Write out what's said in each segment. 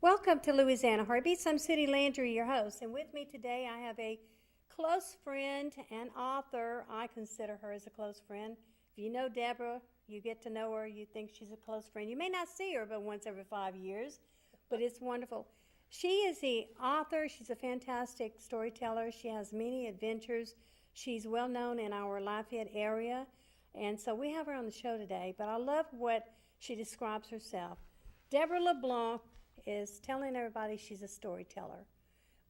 Welcome to Louisiana Heartbeats. I'm City Landry, your host, and with me today I have a close friend and author. I consider her as a close friend. If you know Deborah, you get to know her, you think she's a close friend. You may not see her but once every 5 years, but it's wonderful. She is the author. She's a fantastic storyteller. She has many adventures. She's well known in our Lafayette area, and so we have her on the show today, but I love what she describes herself. Deborah LeBlanc is telling everybody she's a storyteller.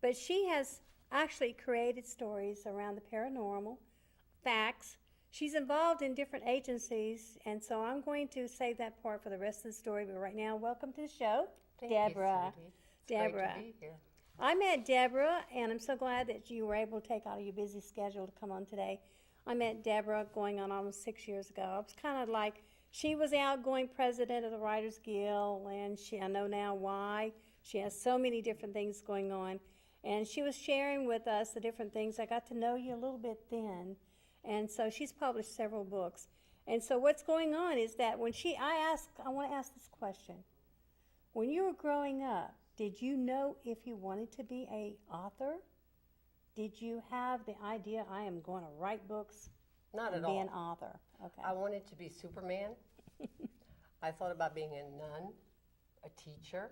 But she has actually created stories around the paranormal, facts. She's involved in different agencies, and so I'm going to save that part for the rest of the story. But right now, welcome to the show, Deborah. You, it's Deborah. great to be here. I met Deborah, and I'm so glad that you were able to take out of your busy schedule to come on today. I met Deborah going on almost 6 years ago. I was kind of like, she was the outgoing president of the Writers Guild, and I know now why. She has so many different things going on. And she was sharing with us the different things. I got to know you a little bit then. And so she's published several books. And so what's going on is that I want to ask this question. When you were growing up, did you know if you wanted to be an author? Did you have the idea, I am going to write books? Not and at be all. an author. Okay. I wanted to be Superman. I thought about being a nun, a teacher,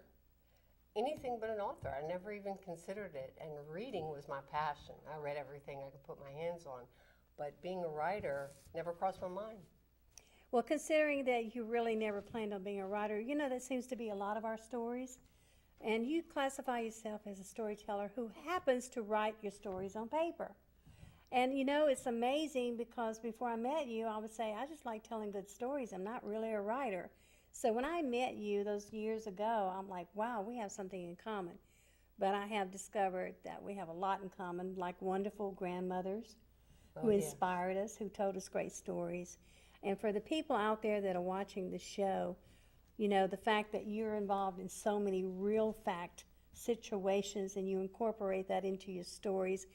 anything but an author. I never even considered it. And reading was my passion. I read everything I could put my hands on. But being a writer never crossed my mind. Well, considering that you really never planned on being a writer, that seems to be a lot of our stories. And you classify yourself as a storyteller who happens to write your stories on paper. And it's amazing because before I met you, I would say, I just like telling good stories. I'm not really a writer. So when I met you those years ago, I'm like, wow, we have something in common. But I have discovered that we have a lot in common, like wonderful grandmothers who inspired us, who told us great stories. And for the people out there that are watching the show, the fact that you're involved in so many real fact situations and you incorporate that into your stories.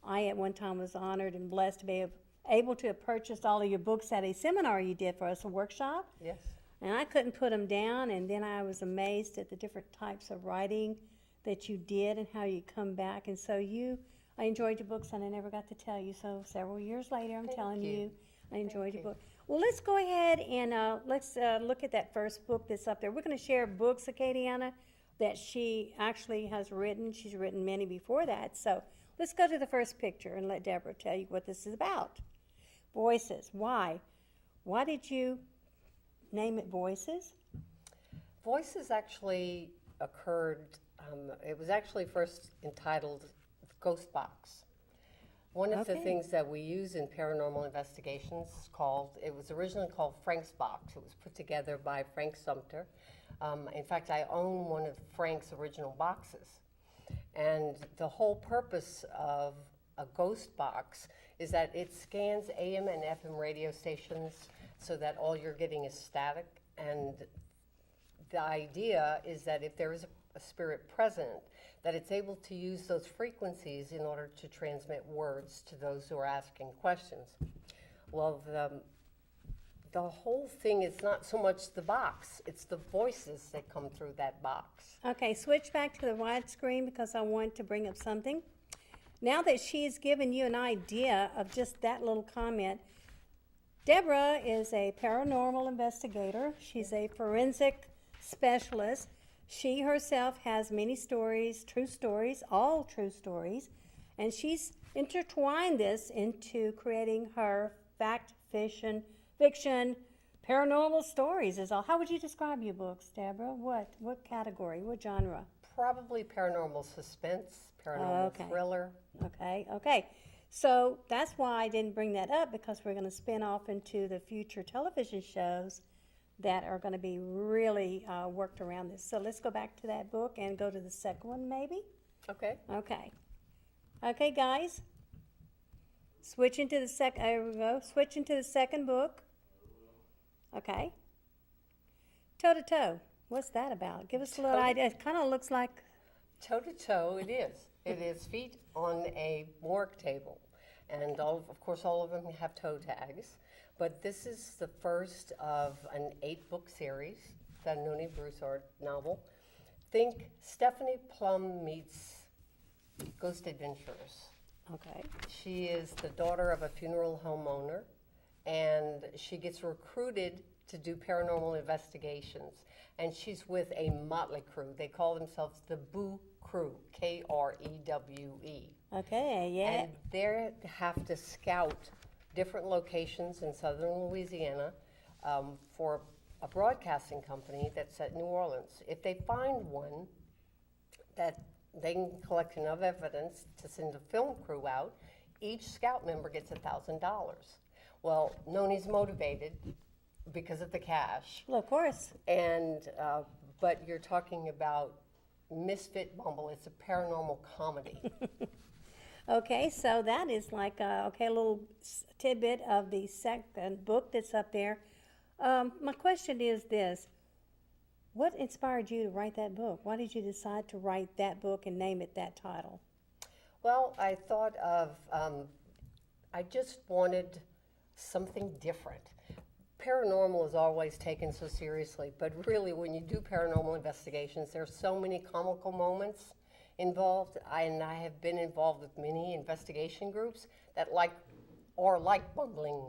I at one time was honored and blessed to be able to have purchased all of your books at a seminar you did for us, a workshop. Yes. And I couldn't put them down, and then I was amazed at the different types of writing that you did and how you come back. And so I enjoyed your books, and I never got to tell you. So several years later, I'm telling you, I enjoyed your book. Well, let's go ahead and let's look at that first book that's up there. We're going to share books, Acadiana, that she actually has written. She's written many before that. So let's go to the first picture and let Deborah tell you what this is about. Voices. Why? Why did you name it Voices? Voices actually occurred, it was actually first entitled Ghost Box. One of the things that we use in paranormal investigations it was originally called Frank's Box. It was put together by Frank Sumter. In fact, I own one of Frank's original boxes. And the whole purpose of a ghost box is that it scans AM and FM radio stations so that all you're getting is static. And the idea is that if there is a spirit present, that it's able to use those frequencies in order to transmit words to those who are asking questions. Well, the whole thing is not so much the box, it's the voices that come through that box. Okay, switch back to the widescreen because I want to bring up something. Now that she's given you an idea of just that little comment, Deborah is a paranormal investigator. She's a forensic specialist. She herself has many stories, true stories, all true stories, and she's intertwined this into creating her fiction, paranormal stories is all. How would you describe your books, Deborah? What category, what genre? Probably paranormal suspense, paranormal thriller. Okay. So that's why I didn't bring that up, because we're going to spin off into the future television shows that are going to be really worked around this. So let's go back to that book and go to the second one, maybe? Okay. Okay, guys. Switch into the there we go. Switch into the second book. Okay. Toe to toe. What's that about? Give us a little idea. It kind of looks like... Toe to toe, it is. It is feet on a morgue table. And of course, all of them have toe tags. But this is the first of an 8-book series, the Noni Broussard novel. Think Stephanie Plum meets Ghost Adventurers. Okay. She is the daughter of a funeral home owner, and she gets recruited to do paranormal investigations. And she's with a motley crew. They call themselves the Boo Crew, Krewe. Okay, yeah. And they have to scout different locations in southern Louisiana for a broadcasting company that's at New Orleans. If they find one that they can collect enough evidence to send a film crew out, each scout member gets $1,000. Well, Noni's motivated because of the cash. Well, of course. And but you're talking about Misfit Bumble. It's a paranormal comedy. Okay, so that is like a little tidbit of the second book that's up there. My question is this: what inspired you to write that book? Why did you decide to write that book and name it that title? Well, I thought of, I just wanted something different. Paranormal is always taken so seriously, but really when you do paranormal investigations, there's so many comical moments involved, and I have been involved with many investigation groups that are like bumbling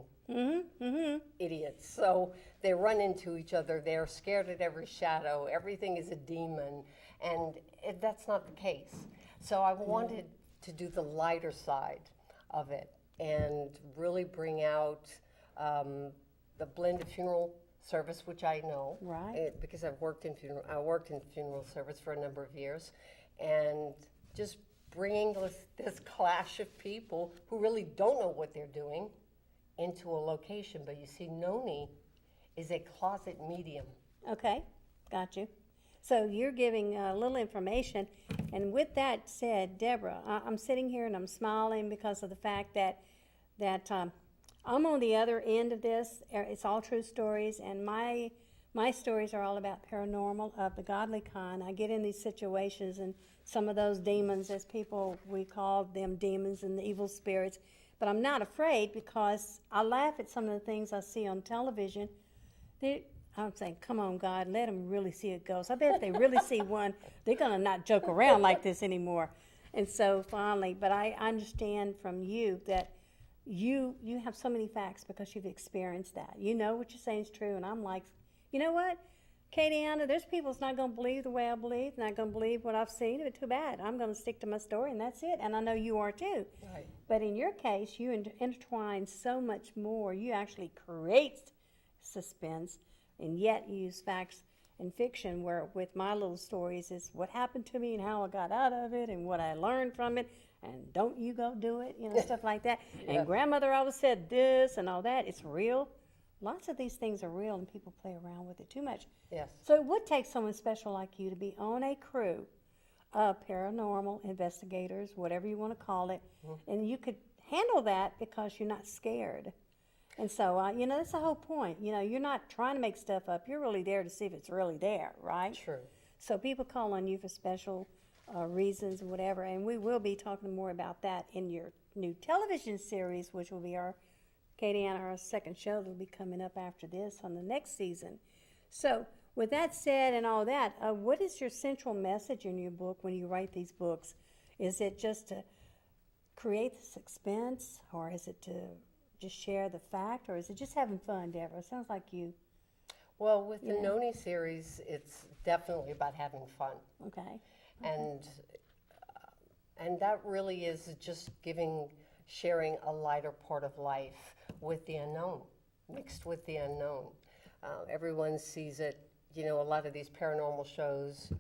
idiots. So they run into each other, they're scared at every shadow, everything is a demon, and that's not the case. So I wanted to do the lighter side of it and really bring out the blend of funeral service, which I know, Right. Because I worked in funeral service for a number of years, and just bringing this clash of people who really don't know what they're doing into a location. But you see, Noni is a closet medium. Okay, got you. So you're giving a little information, and with that said, Deborah, I'm sitting here and I'm smiling because of the fact that I'm on the other end of this. It's all true stories, and my stories are all about paranormal of the godly kind. I get in these situations, and some of those demons, as we call them demons and the evil spirits, but I'm not afraid because I laugh at some of the things I see on television. I'm saying, come on, God, let them really see a ghost. I bet if they really see one, they're going to not joke around like this anymore. And so finally, but I understand from you that you have so many facts because you've experienced that. You know what you're saying is true, and I'm like, you know what, Katie Anna, there's people that's not going to believe the way I believe, not going to believe what I've seen, but too bad. I'm going to stick to my story, and that's it, and I know you are too. Right. But in your case, you intertwine so much more. You actually create suspense, and yet use facts and fiction, where with my little stories is what happened to me and how I got out of it and what I learned from it, and don't you go do it, stuff like that. Yeah. And grandmother always said this and all that. It's real. Lots of these things are real, and people play around with it too much. Yes. So it would take someone special like you to be on a crew of paranormal investigators, whatever you want to call it, and you could handle that because you're not scared. And so, that's the whole point. You're not trying to make stuff up. You're really there to see if it's really there, right? True. So people call on you for special reasons and whatever, and we will be talking more about that in your new television series, which will be Katie Anna, our second show that will be coming up after this on the next season. So with that said and all that, what is your central message in your book when you write these books? Is it just to create the suspense, or is it to just share the fact, or is it just having fun, Deborah? It sounds like you. Well, with the Noni series, it's definitely about having fun. Okay. And that really is just sharing a lighter part of life with the unknown, mixed with the unknown. Everyone sees it, a lot of these paranormal shows,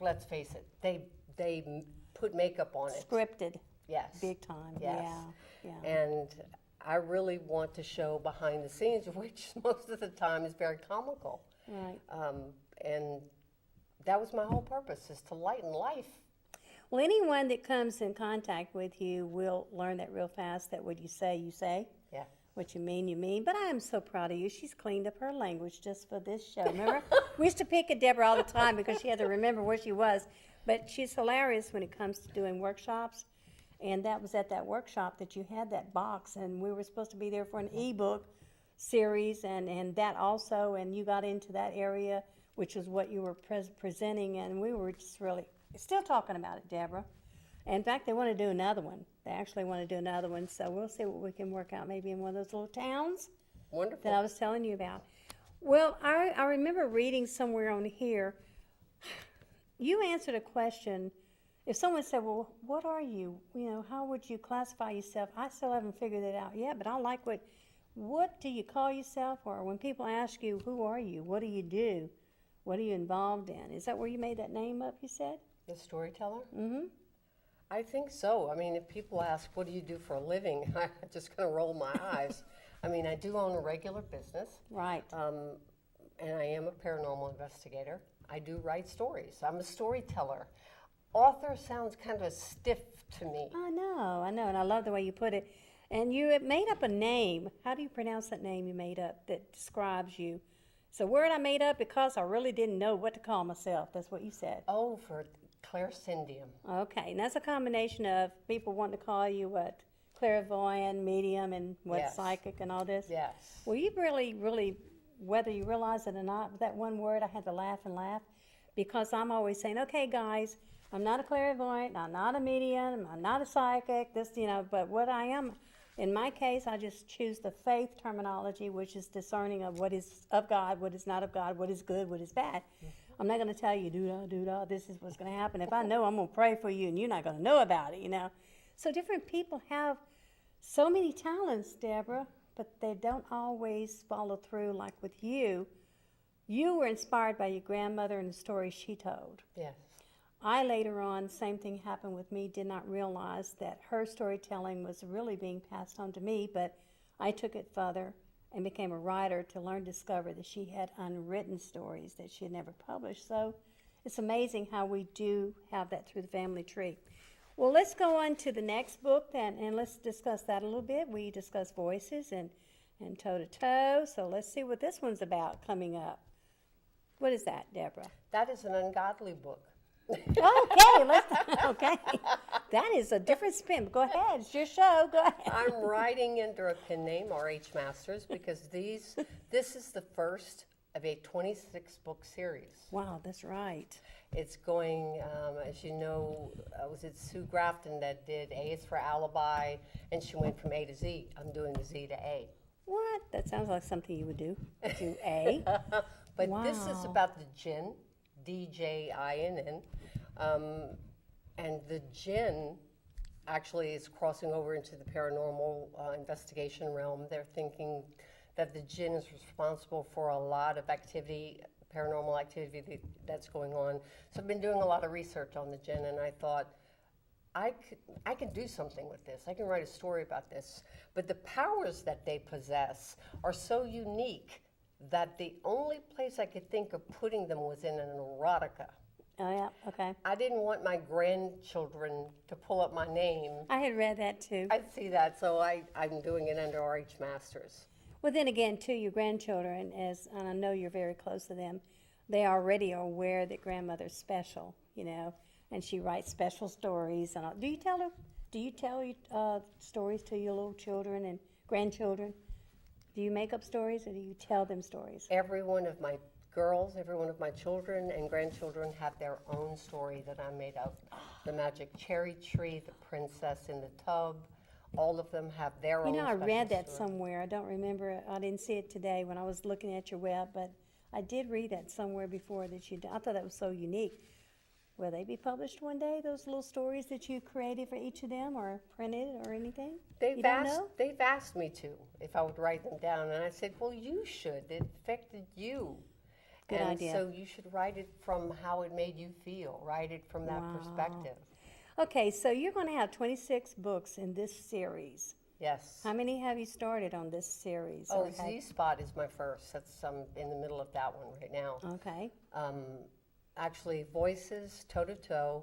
let's face it, they put makeup on it. Scripted. Yes. Big time. Yes. Yeah. And I really want to show behind the scenes, which most of the time is very comical. Right. And that was my whole purpose, is to lighten life. Well, anyone that comes in contact with you will learn that real fast, that what you say, you say. Yeah. What you mean, you mean. But I am so proud of you. She's cleaned up her language just for this show. Remember? We used to pick at Deborah all the time because she had to remember where she was. But she's hilarious when it comes to doing workshops. And that was at that workshop that you had that box, and we were supposed to be there for an ebook series and that also, and you got into that area which is what you were presenting, and we were just really still talking about it, Deborah. In fact, they want to do another one. They actually want to do another one, so we'll see what we can work out maybe in one of those little towns Wonderful. that I was telling you about. Well, I remember reading somewhere on here, you answered a question. If someone said, well, what are you? You know, how would you classify yourself? I still haven't figured it out yet, but I like what do you call yourself? Or when people ask you, who are you? What do you do? What are you involved in? Is that where you made that name up, you said? The storyteller? Mm-hmm. I think so. I mean, if people ask, what do you do for a living? I just kind of roll my eyes. I mean, I do own a regular business. Right. And I am a paranormal investigator. I do write stories. I'm a storyteller. Author sounds kind of stiff to me. I know, and I love the way you put it. And you had made up a name. How do you pronounce that name you made up that describes you? It's a word I made up because I really didn't know what to call myself. That's what you said. Oh, for clairsentium. Okay, and that's a combination of people wanting to call you what? Clairvoyant, medium, and what, Yes. psychic and all this? Yes. Well, you really, whether you realize it or not, with that one word, I had to laugh and laugh because I'm always saying, okay, guys, I'm not a clairvoyant, I'm not a medium, I'm not a psychic, this, but what I am, in my case, I just choose the faith terminology, which is discerning of what is of God, what is not of God, what is good, what is bad. I'm not going to tell you, do-da, this is what's going to happen. If I know, I'm going to pray for you, and you're not going to know about it, So different people have so many talents, Deborah, but they don't always follow through like with you. You were inspired by your grandmother and the stories she told. Yes. I later on, same thing happened with me, did not realize that her storytelling was really being passed on to me, but I took it further and became a writer to learn, discover that she had unwritten stories that she had never published. So it's amazing how we do have that through the family tree. Well, let's go on to the next book then, and let's discuss that a little bit. We discussed voices and toe-to-toe, so let's see what this one's about coming up. What is that, Deborah? That is an ungodly book. Okay. That is a different spin. Go ahead. It's your show. Go ahead. I'm writing under a pen name, R.H. Masters, because this is the first of a 26-book series. Wow, that's right. It's going, as you know, was it Sue Grafton that did A is for Alibi, and she went from A to Z. I'm doing the Z to A. What? That sounds like something you would do. Do A. But Wow. this is about the jinn, D-J-I-N-N, and the jinn actually is crossing over into the paranormal investigation realm. They're thinking that the jinn is responsible for a lot of activity, paranormal activity that's going on. So I've been doing a lot of research on the jinn, and I thought, I can do something with this. I can write a story about this. But the powers that they possess are so unique that the only place I could think of putting them was in an erotica. Oh, yeah, okay. I didn't want my grandchildren to pull up my name. I had read that too. I see that, so I'm doing it under R.H. Masters. Well, then again, too, your grandchildren, and I know you're very close to them, they already are aware that grandmother's special, and she writes special stories. And all. Do you tell stories to your little children and grandchildren? Do you make up stories, or do you tell them stories? Every one of my girls, every one of my children and grandchildren have their own story that I made up. The magic cherry tree, the princess in the tub, all of them have their own I special read that story. somewhere. I don't remember. I didn't see it today when I was looking at your web, but I did read that somewhere before that you did. I thought that was so unique. Will they be published one day, those little stories that you created for each of them, or printed or anything? You don't know? They've asked me to, if I would write them down, and I said, well, you should. It affected you. Good and idea. So you should write it from how it made you feel, write it from that perspective. Okay, so you're going to have 26 books in this series. Yes. How many have you started on this series? Oh, Okay. Z-Spot is my first. That's in the middle of that one right now. Okay. Actually, Voices, Toe-to-Toe,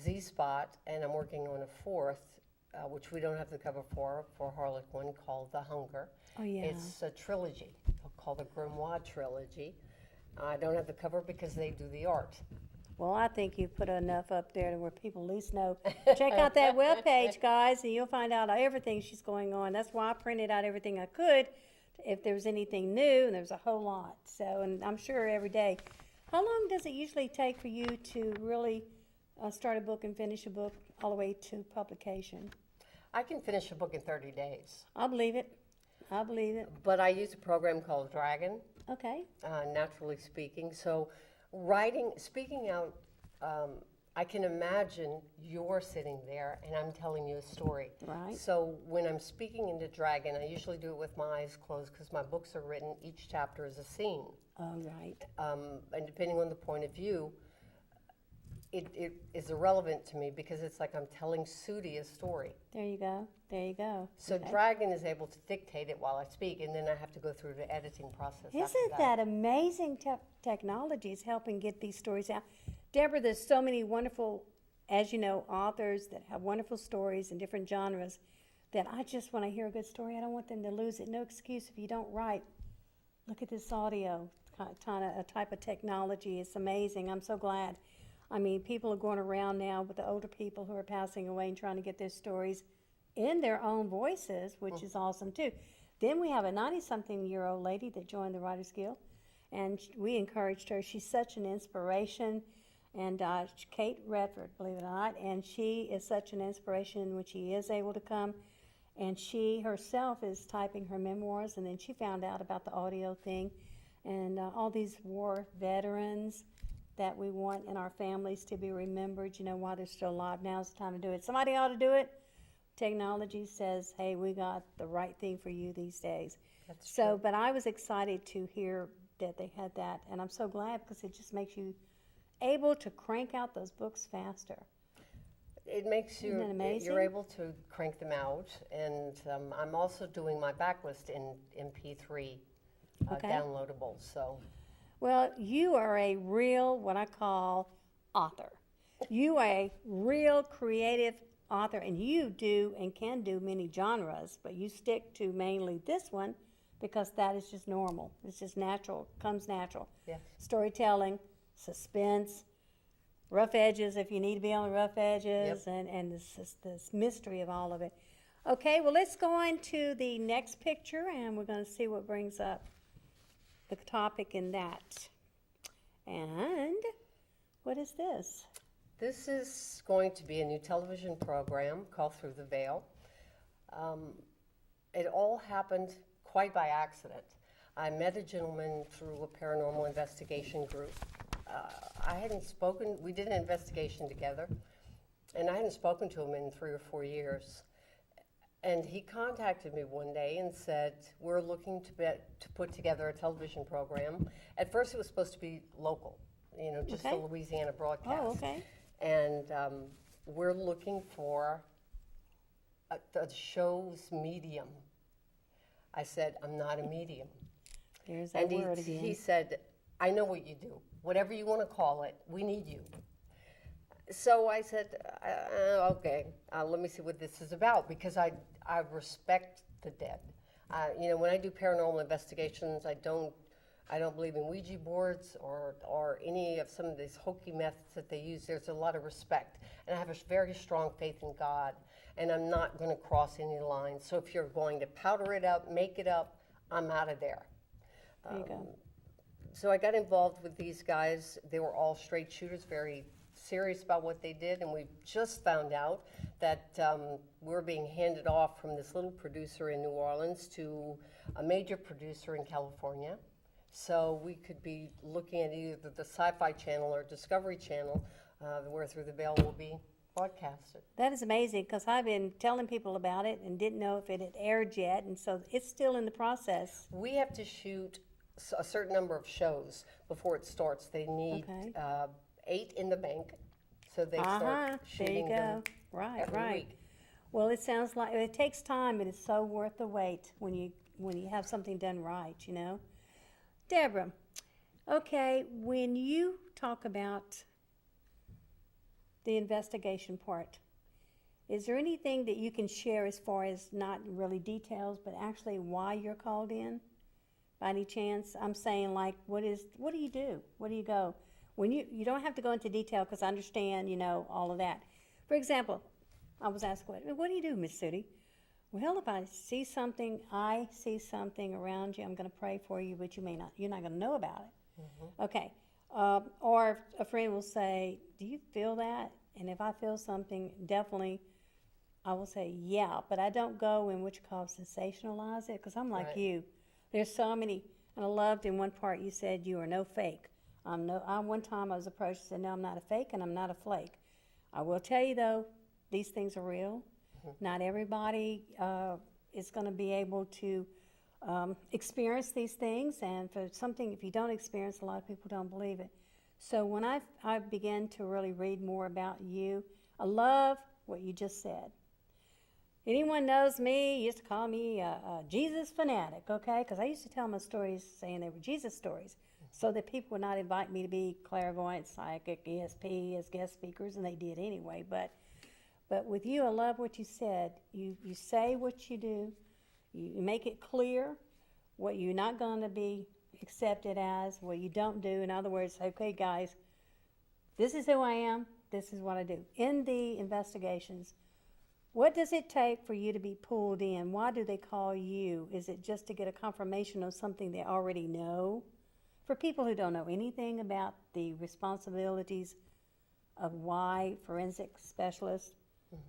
Z-Spot, and I'm working on a fourth, which we don't have the cover for Harlequin, called The Hunger. Oh, yeah. It's a trilogy called the Grimoire Trilogy. I don't have the cover because they do the art. Well, I think you've put enough up there to where people at least know. Check out that webpage, guys, and you'll find out everything she's going on. That's why I printed out everything I could if there's anything new, and there's a whole lot. So, and I'm sure every day. How long does it usually take for you to really start a book and finish a book all the way to publication? I can finish a book in 30 days. I'll believe it. I'll believe it. But I use a program called Dragon, Okay. naturally speaking. So speaking out, I can imagine you're sitting there and I'm telling you a story. Right. So when I'm speaking into Dragon, I usually do it with my eyes closed because my books are written, each chapter is a scene. Oh, right. And depending on the point of view, it is irrelevant to me because it's like I'm telling Sudi a story. There you go. There you go. So Okay. Dragon is able to dictate it while I speak, and then I have to go through the editing process after Isn't that amazing? Technology is helping get these stories out. Deborah, there's so many wonderful, as you know, authors that have wonderful stories in different genres that I just, when I hear a good story, I don't want them to lose it. No excuse if you don't write. Look at this audio, kind of a type of technology. It's amazing. I'm so glad. I mean, people are going around now with the older people who are passing away and trying to get their stories in their own voices, which is awesome too. Then we have a 90-something-year-old lady that joined the Writers Guild, and we encouraged her. She's such an inspiration, and Kate Redford, believe it or not, and she is such an inspiration when she is able to come, and she herself is typing her memoirs, and then she found out about the audio thing, and all these war veterans that we want in our families to be remembered, you know, while they're still alive. Now's the time to do it. Somebody ought to do it. Technology says, hey, we got the right thing for you these days. That's so, but I was excited to hear that they had that, and I'm so glad because it just makes you able to crank out those books faster. It makes you, Isn't that amazing? you're able to crank them out, and I'm also doing my backlist in MP3 Okay. downloadable, so. Well, you are a real, what I call, author. You are a real creative author, and you do and can do many genres, but you stick to mainly this one because that is just normal. It's just natural, comes natural. Yes. Storytelling, suspense, rough edges if you need to be on the rough edges, Yep. and this mystery of all of it. Okay, well, let's go on to the next picture, and we're going to see what brings up the topic in that. And what is this? This is going to be a new television program called Through the Veil. It all happened quite by accident. I met a gentleman through a paranormal investigation group. I hadn't spoken, we did an investigation together, and I hadn't spoken to him in 3 or 4 years. And he contacted me one day and said, we're looking to put together a television program. At first it was supposed to be local, you know, just Okay. a Louisiana broadcast. Oh, okay. And we're looking for a show's medium. I said, I'm not a medium. There's that And word he again. said, I know what you do. Whatever you want to call it, we need you. So I said, okay, let me see what this is about, because I respect the dead. You know, when I do paranormal investigations, I don't believe in Ouija boards or any of some of these hokey methods that they use. There's a lot of respect, and I have a very strong faith in God, and I'm not going to cross any lines. So if you're going to powder it up, make it up, I'm out of there. There you go. So I got involved with these guys. They were all straight shooters, very serious about what they did, and we just found out that we're being handed off from this little producer in New Orleans to a major producer in California. So we could be looking at either the Sci-Fi Channel or Discovery Channel, where Through the Veil will be broadcasted. That is amazing because I've been telling people about it and didn't know if it had aired yet, and so it's still in the process. We have to shoot a certain number of shows before it starts. They need Okay. 8 in the bank, so they There start you shooting go. them Right, every right. week. Well, it sounds like it takes time, but it's so worth the wait when you have something done right, you know. Deborah, okay, when you talk about the investigation part, is there anything that you can share as far as not really details, but actually why you're called in? By any chance? I'm saying, like, what do you do? Where do you go? When you don't have to go into detail because I understand, you know, all of that. For example, I was asked, what do you do, Miss Sudi? Well, if I see something around you, I'm going to pray for you, but you're not going to know about it. Okay. Or a friend will say, do you feel that? And if I feel something, definitely I will say, yeah, but I don't go in what you call sensationalize it, because I'm like Right. you. There's so many, and I loved in one part you said you are no fake. One time I was approached and said, no, I'm not a fake and I'm not a flake. I will tell you though, these things are real. Not everybody is going to be able to experience these things, and for something, if you don't experience, a lot of people don't believe it. So when I began to really read more about you, I love what you just said. Anyone knows me used to call me a Jesus fanatic, okay? Because I used to tell my stories saying they were Jesus stories, so that people would not invite me to be clairvoyant, psychic, ESP as guest speakers, and they did anyway. But with you, I love what you said. You say what you do. You make it clear what you're not going to be accepted as, what you don't do. In other words, okay, guys, this is who I am. This is what I do. In the investigations, what does it take for you to be pulled in? Why do they call you? Is it just to get a confirmation of something they already know? For people who don't know anything about the responsibilities of why forensic specialists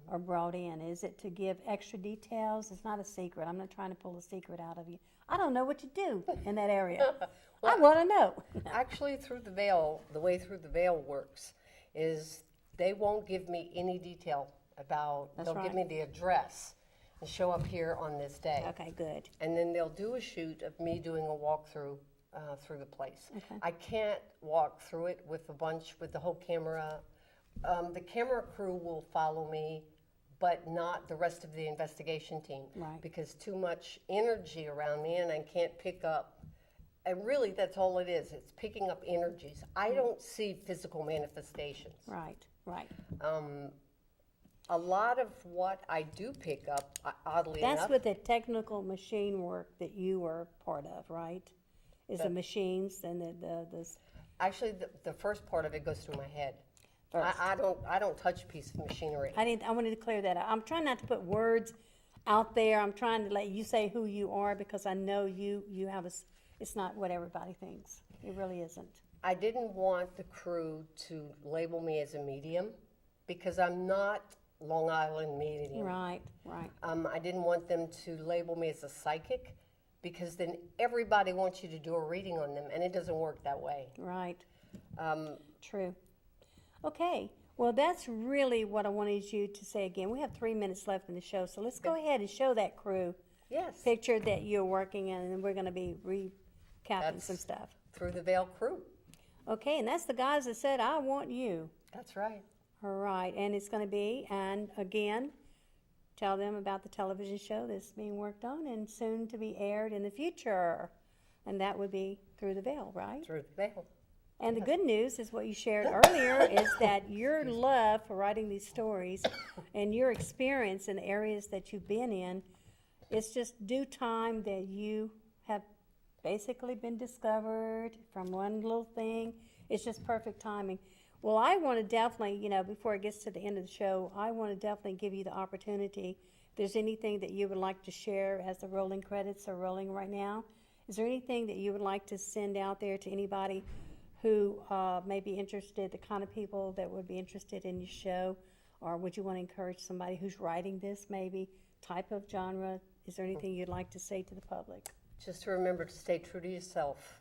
are brought in, is it to give extra details? It's not a secret. I'm not trying to pull a secret out of you. I don't know what you do in that area. I want to know. Actually, through the veil, the way through the veil works is they won't give me any detail about, they'll give me the address and show up here on this day. Okay, good. And then they'll do a shoot of me doing a walkthrough through the place. Okay. I can't walk through it with the whole camera. The camera crew will follow me, but not the rest of the investigation team. Right. Because too much energy around me and I can't pick up. And really, that's all it is. It's picking up energies. I don't see physical manifestations. Right, right. A lot of what I do pick up, oddly enough. That's with the technical machine work that you are part of, right? Is the machines and the Actually, the first part of it goes through my head. First. I don't touch a piece of machinery. I wanted to clear that up. I'm trying not to put words out there. I'm trying to let you say who you are, because I know you have it's not what everybody thinks. It really isn't. I didn't want the crew to label me as a medium, because I'm not Long Island medium. Right, right. I didn't want them to label me as a psychic, because then everybody wants you to do a reading on them, and it doesn't work that way. Right. True. Okay. Well, that's really what I wanted you to say again. We have 3 minutes left in the show, so let's go ahead and show that crew Yes. picture that you're working in, and we're going to be recapping some stuff. Through the Veil crew. Okay, and that's the guys that said, I want you. That's right. All right, and it's going to be, and again, tell them about the television show that's being worked on and soon to be aired in the future. And that would be Through the Veil, right? Through the Veil. And the good news is what you shared earlier is that your love for writing these stories and your experience in the areas that you've been in, it's just due time that you have basically been discovered from one little thing. It's just perfect timing. Well, I want to definitely, before it gets to the end of the show, I want to definitely give you the opportunity. If there's anything that you would like to share as the rolling credits are rolling right now, is there anything that you would like to send out there to anybody who may be interested, the kind of people that would be interested in your show? Or would you want to encourage somebody who's writing this, maybe, type of genre? Is there anything you'd like to say to the public? Just to remember to stay true to yourself.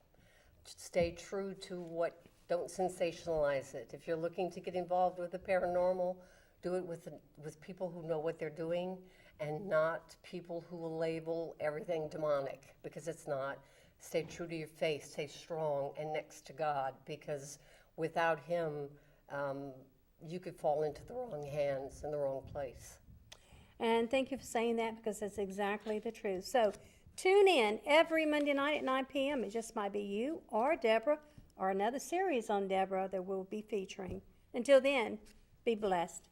Stay true to what, don't sensationalize it. If you're looking to get involved with the paranormal, do it with people who know what they're doing, and not people who will label everything demonic, because it's not. Stay true to your faith, stay strong and next to God, because without Him, you could fall into the wrong hands in the wrong place. And thank you for saying that, because that's exactly the truth. So tune in every Monday night at 9 p.m. It just might be you or Deborah or another series on Deborah that we'll be featuring. Until then, be blessed.